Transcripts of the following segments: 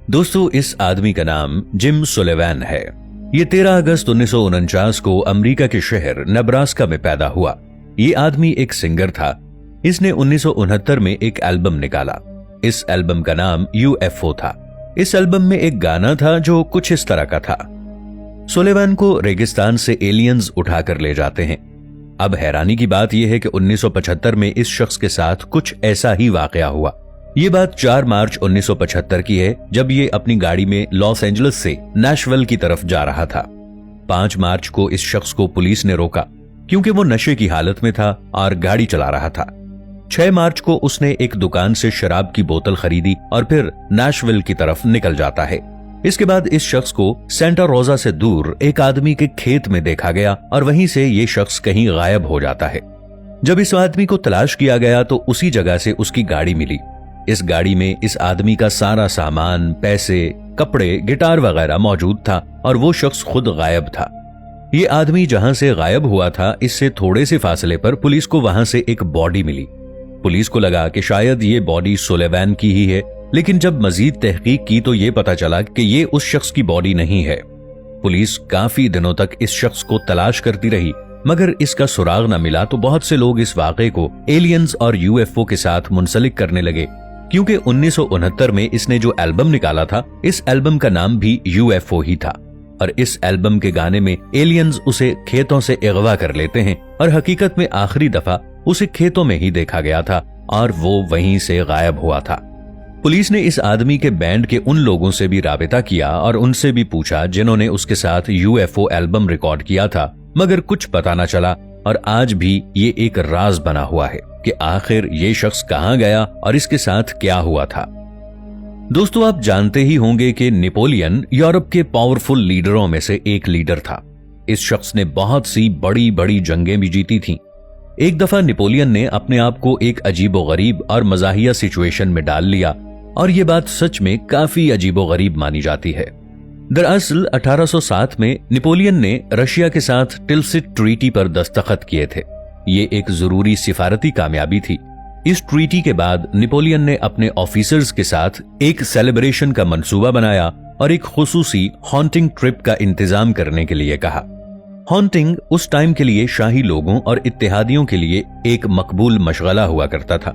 दोस्तों, इस आदमी का नाम जिम सुलेवान है। ये 13 अगस्त 1949 को अमेरिका के शहर नेब्रास्का में पैदा हुआ। ये आदमी एक सिंगर था। इसने 1969 में एक एल्बम निकाला। इस एल्बम का नाम UFO था। इस एल्बम में एक गाना था जो कुछ इस तरह का था। सुलेवान को रेगिस्तान से एलियंस उठाकर ले जाते हैं। अब हैरानी की बात यह है कि 1975 में इस शख्स के साथ कुछ ऐसा ही वाकया हुआ। ये बात 4 मार्च 1975 की है, जब ये अपनी गाड़ी में लॉस एंजलिस से नेशविल की तरफ जा रहा था। 5 मार्च को इस शख्स को पुलिस ने रोका क्योंकि वो नशे की हालत में था और गाड़ी चला रहा था। 6 मार्च को उसने एक दुकान से शराब की बोतल खरीदी और फिर नेशविल की तरफ निकल जाता है। इसके बाद इस शख्स को सेंटा रोजा से दूर एक आदमी के खेत में देखा गया और वहीं से ये शख्स कहीं गायब हो जाता है। जब इस आदमी को तलाश किया गया तो उसी जगह से उसकी गाड़ी मिली। इस गाड़ी में इस आदमी का सारा सामान, पैसे, कपड़े, गिटार वगैरह मौजूद था और वो शख्स खुद गायब था। ये आदमी जहां से गायब हुआ था, इससे थोड़े से फासले पर पुलिस को वहां से एक बॉडी मिली। पुलिस को लगा कि शायद ये बॉडी सुलेवान की ही है, लेकिन जब मजीद तहकीक की तो ये पता चला कि ये उस शख्स की बॉडी नहीं है। पुलिस काफी दिनों तक इस शख्स को तलाश करती रही, मगर इसका सुराग न मिला तो बहुत से लोग इस वाकये को एलियंस और UFO के साथ मुंसलिक करने लगे, क्योंकि 1969 में इसने जो एल्बम निकाला था, इस एल्बम का नाम भी UFO ही था और इस एल्बम के गाने में एलियंस उसे खेतों से अगवा कर लेते हैं और हकीकत में आखिरी दफा उसे खेतों में ही देखा गया था और वो वहीं से गायब हुआ था। पुलिस ने इस आदमी के बैंड के उन लोगों से भी राबिता किया और उनसे भी पूछा जिन्होंने उसके साथ UFO एल्बम रिकॉर्ड किया था, मगर कुछ पता न चला और आज भी ये एक राज बना हुआ है कि आखिर ये शख्स कहां गया और इसके साथ क्या हुआ था। दोस्तों, आप जानते ही होंगे कि नेपोलियन यूरोप के पावरफुल लीडरों में से एक लीडर था। इस शख्स ने बहुत सी बड़ी बड़ी जंगें भी जीती थीं। एक दफा नेपोलियन ने अपने आप को एक अजीबोगरीब और मजाहिया सिचुएशन में डाल लिया और ये बात सच में काफी अजीबोगरीब मानी जाती है। दरअसल 1807 में नेपोलियन ने रशिया के साथ टिलसिट ट्रीटी पर दस्तखत किए थे। ये एक जरूरी सिफारती कामयाबी थी। इस ट्रीटी के बाद नेपोलियन ने अपने ऑफिसर्स के साथ एक सेलिब्रेशन का मंसूबा बनाया और एक खुसूसी हॉन्टिंग ट्रिप का इंतजाम करने के लिए कहा। हॉन्टिंग उस टाइम के लिए शाही लोगों और इत्तेहादियों के लिए एक मकबूल मशगला हुआ करता था।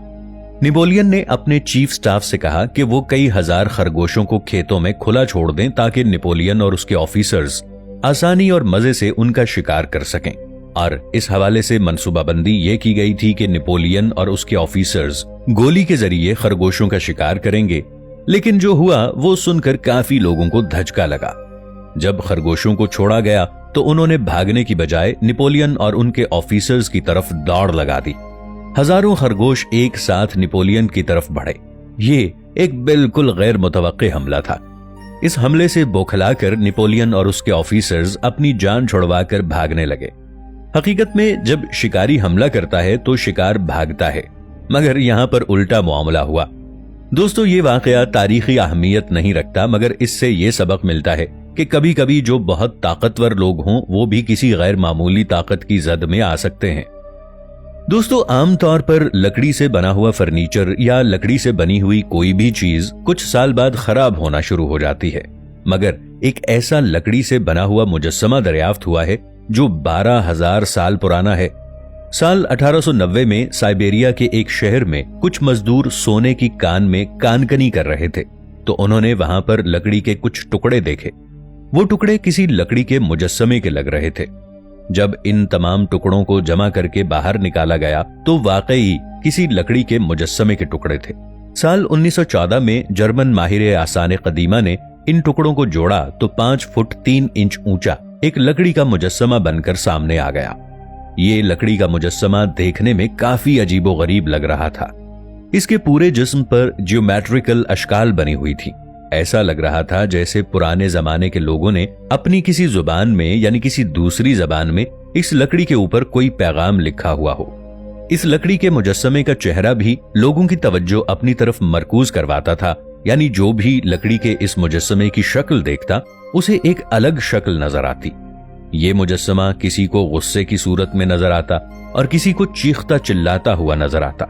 नेपोलियन ने अपने चीफ स्टाफ से कहा कि वो कई हजार खरगोशों को खेतों में खुला छोड़ दें ताकि नेपोलियन और उसके ऑफिसर्स आसानी और मजे से उनका शिकार कर सकें। और इस हवाले से मंसूबाबंदी ये की गई थी कि नेपोलियन और उसके ऑफिसर्स गोली के जरिए खरगोशों का शिकार करेंगे। लेकिन जो हुआ वो सुनकर काफी लोगों को धचका लगा। जब खरगोशों को छोड़ा गया तो उन्होंने भागने की बजाय नेपोलियन और उनके ऑफिसर्स की तरफ दौड़ लगा दी। हजारों खरगोश एक साथ नेपोलियन की तरफ बढ़े। ये एक बिल्कुल गैर मुतवक्के हमला था। इस हमले से बौखलाकर नेपोलियन और उसके ऑफिसर्स अपनी जान छुड़वाकर भागने लगे। हकीकत में जब शिकारी हमला करता है तो शिकार भागता है, मगर यहां पर उल्टा मामला हुआ। दोस्तों, ये वाकया तारीखी अहमियत नहीं रखता, मगर इससे ये सबक मिलता है कि कभी कभी जो बहुत ताकतवर लोग हों वो भी किसी गैर मामूली ताकत की जद में आ सकते हैं। दोस्तों, आमतौर पर लकड़ी से बना हुआ फर्नीचर या लकड़ी से बनी हुई कोई भी चीज कुछ साल बाद खराब होना शुरू हो जाती है, मगर एक ऐसा लकड़ी से बना हुआ मुजस्समा दरियाफ्त हुआ है जो 12,000 साल पुराना है। साल 1890 में साइबेरिया के एक शहर में कुछ मजदूर सोने की कान में कानकनी कर रहे थे, तो उन्होंने वहां पर लकड़ी के कुछ टुकड़े देखे। वो टुकड़े किसी लकड़ी के मुजस्समे के लग रहे थे। जब इन तमाम टुकड़ों को जमा करके बाहर निकाला गया तो वाकई किसी लकड़ी के मुजस्समे के टुकड़े थे। साल 1914 में जर्मन माहिर आसाने कदीमा ने इन टुकड़ों को जोड़ा तो 5 फुट 3 इंच ऊंचा एक लकड़ी का मुजस्समा बनकर सामने आ गया। ये लकड़ी का मुजस्समा देखने में काफी अजीबोगरीब लग रहा था। इसके पूरे जिस्म पर ज्योमेट्रिकल अशकाल बनी हुई थी। ऐसा लग रहा था जैसे पुराने जमाने के लोगों ने अपनी किसी जुबान में यानी किसी दूसरी जबान में इस लकड़ी के ऊपर कोई पैगाम लिखा हुआ हो। इस लकड़ी के मुजस्समे का चेहरा भी लोगों की तवज्जो अपनी तरफ मरकूज करवाता था, यानी जो भी लकड़ी के इस मुजस्समे की शक्ल देखता उसे एक अलग शक्ल नजर आती। ये मुजस्समा किसी को गुस्से की सूरत में नजर आता और किसी को चीखता चिल्लाता हुआ नजर आता।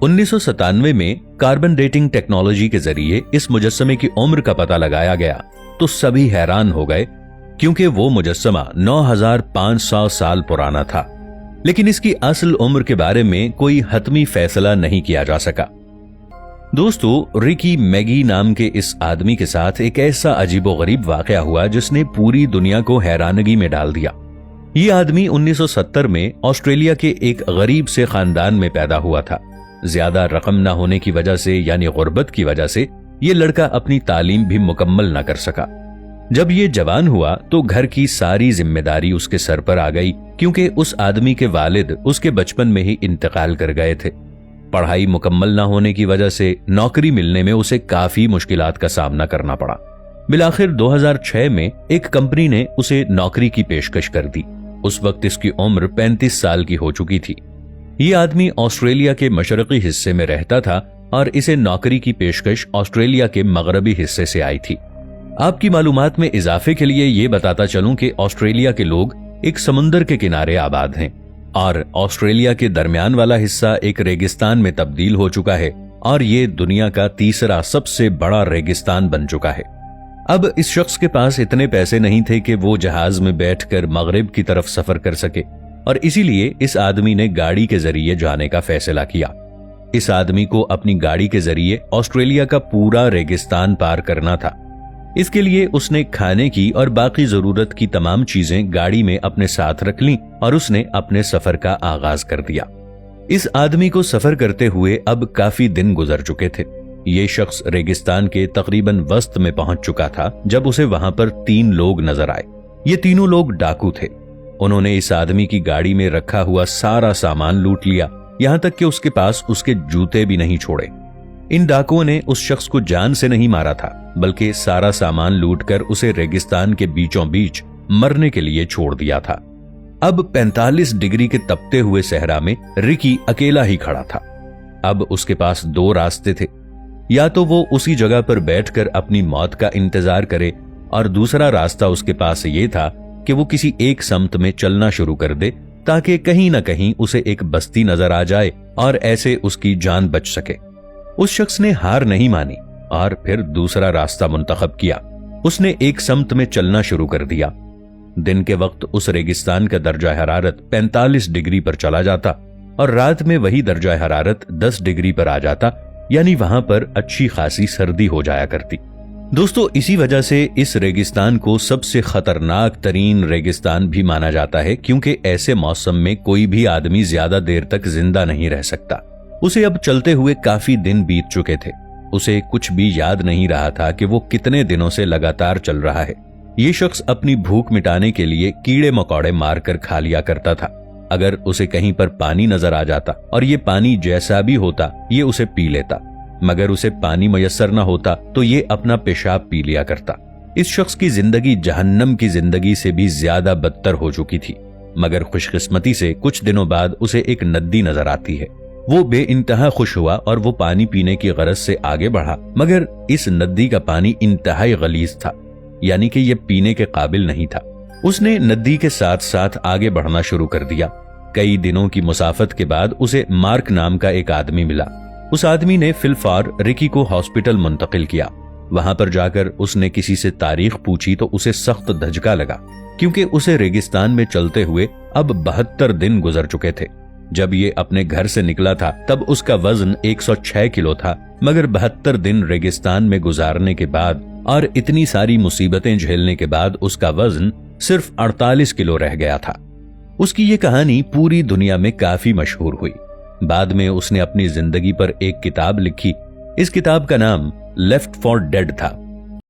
1997 में कार्बन डेटिंग टेक्नोलॉजी के जरिए इस मुजस्समे की उम्र का पता लगाया गया तो सभी हैरान हो गए, क्योंकि वो मुजस्समा 9500 साल पुराना था। लेकिन इसकी असल उम्र के बारे में कोई हतमी फैसला नहीं किया जा सका। दोस्तों, रिकी मैगी नाम के इस आदमी के साथ एक ऐसा अजीबोगरीब वाकया हुआ जिसने पूरी दुनिया को हैरानगी में डाल दिया। ये आदमी 1970 में ऑस्ट्रेलिया के एक गरीब से खानदान में पैदा हुआ था। ज्यादा रकम न होने की वजह से यानी गुर्बत की वजह से ये लड़का अपनी तालीम भी मुकम्मल न कर सका। जब ये जवान हुआ तो घर की सारी जिम्मेदारी उसके सर पर आ गई, क्योंकि उस आदमी के वालिद उसके बचपन में ही इंतकाल कर गए थे। पढ़ाई मुकम्मल न होने की वजह से नौकरी मिलने में उसे काफी मुश्किलात का सामना करना पड़ा। बिलाखिर 2006 में एक कंपनी ने उसे नौकरी की पेशकश कर दी। उस वक्त इसकी उम्र 35 साल की हो चुकी थी। ये आदमी ऑस्ट्रेलिया के मशरकी हिस्से में रहता था और इसे नौकरी की पेशकश ऑस्ट्रेलिया के मगरबी हिस्से से आई थी। आपकी मालूमात में इजाफे के लिए ये बताता चलूं कि ऑस्ट्रेलिया के लोग एक समुंदर के किनारे आबाद हैं और ऑस्ट्रेलिया के दरमियान वाला हिस्सा एक रेगिस्तान में तब्दील हो चुका है और ये दुनिया का तीसरा सबसे बड़ा रेगिस्तान बन चुका है। अब इस शख्स के पास इतने पैसे नहीं थे कि वो जहाज में बैठकर मगरिब की तरफ सफर कर सके और इसीलिए इस आदमी ने गाड़ी के जरिए जाने का फैसला किया। इस आदमी को अपनी गाड़ी के जरिए ऑस्ट्रेलिया का पूरा रेगिस्तान पार करना था। इसके लिए उसने खाने की और बाकी जरूरत की तमाम चीजें गाड़ी में अपने साथ रख लीं और उसने अपने सफर का आगाज कर दिया। इस आदमी को सफर करते हुए अब काफी दिन गुजर चुके थे। ये शख्स रेगिस्तान के तकरीबन वस्त में पहुंच चुका था जब उसे वहां पर 3 लोग नजर आए। ये तीनों लोग डाकू थे। उन्होंने इस आदमी की गाड़ी में रखा हुआ सारा सामान लूट लिया, यहां तक कि उसके पास उसके जूते भी नहीं छोड़े। इन डाकुओं ने उस शख्स को जान से नहीं मारा था, बल्कि सारा सामान लूटकर उसे रेगिस्तान के बीचों बीच मरने के लिए छोड़ दिया था। अब 45 डिग्री के तपते हुए सहरा में रिकी अकेला ही खड़ा था। अब उसके पास 2 रास्ते थे, या तो वो उसी जगह पर बैठकर अपनी मौत का इंतजार करे और दूसरा रास्ता उसके पास ये था कि वो किसी एक समत में चलना शुरू कर दे ताकि कहीं ना कहीं उसे एक बस्ती नजर आ जाए और ऐसे उसकी जान बच सके। उस शख्स ने हार नहीं मानी और फिर दूसरा रास्ता मुंतखब किया। उसने एक समत में चलना शुरू कर दिया। दिन के वक्त उस रेगिस्तान का दर्जा हरारत 45 डिग्री पर चला जाता और रात में वही दर्जा हरारत 10 डिग्री पर आ जाता, यानी वहां पर अच्छी खासी सर्दी हो जाया करती। दोस्तों, इसी वजह से इस रेगिस्तान को सबसे खतरनाक तरीन रेगिस्तान भी माना जाता है, क्योंकि ऐसे मौसम में कोई भी आदमी ज्यादा देर तक जिंदा नहीं रह सकता। उसे अब चलते हुए काफी दिन बीत चुके थे। उसे कुछ भी याद नहीं रहा था कि वो कितने दिनों से लगातार चल रहा है। ये शख्स अपनी भूख मिटाने के लिए कीड़े मकोड़े मारकर खा लिया करता था। अगर उसे कहीं पर पानी नजर आ जाता और ये पानी जैसा भी होता ये उसे पी लेता, मगर उसे पानी मयस्सर न होता तो ये अपना पेशाब पी लिया करता। इस शख्स की जिंदगी जहन्नम की जिंदगी से भी ज्यादा बदतर हो चुकी थी, मगर खुशकिस्मती से कुछ दिनों बाद उसे एक नदी नजर आती है। वो बेइंतहा खुश हुआ और वो पानी पीने की गरज से आगे बढ़ा, मगर इस नदी का पानी इंतहाई गलीज था, यानी कि ये पीने के काबिल नहीं था। उसने नदी के साथ साथ आगे बढ़ना शुरू कर दिया। कई दिनों की मुसाफत के बाद उसे मार्क नाम का एक आदमी मिला। उस आदमी ने फिलफार रिकी को हॉस्पिटल मुंतकिल किया। वहां पर जाकर उसने किसी से तारीख पूछी तो उसे सख्त धचका लगा, क्योंकि उसे रेगिस्तान में चलते हुए अब 72 दिन गुजर चुके थे। जब ये अपने घर से निकला था तब उसका वजन 106 किलो था, मगर 72 दिन रेगिस्तान में गुजारने के बाद और इतनी सारी मुसीबतें झेलने के बाद उसका वजन सिर्फ 48 किलो रह गया था। उसकी ये कहानी पूरी दुनिया में काफी मशहूर हुई। बाद में उसने अपनी जिंदगी पर एक किताब लिखी। इस किताब का नाम लेफ्ट फॉर डेड था।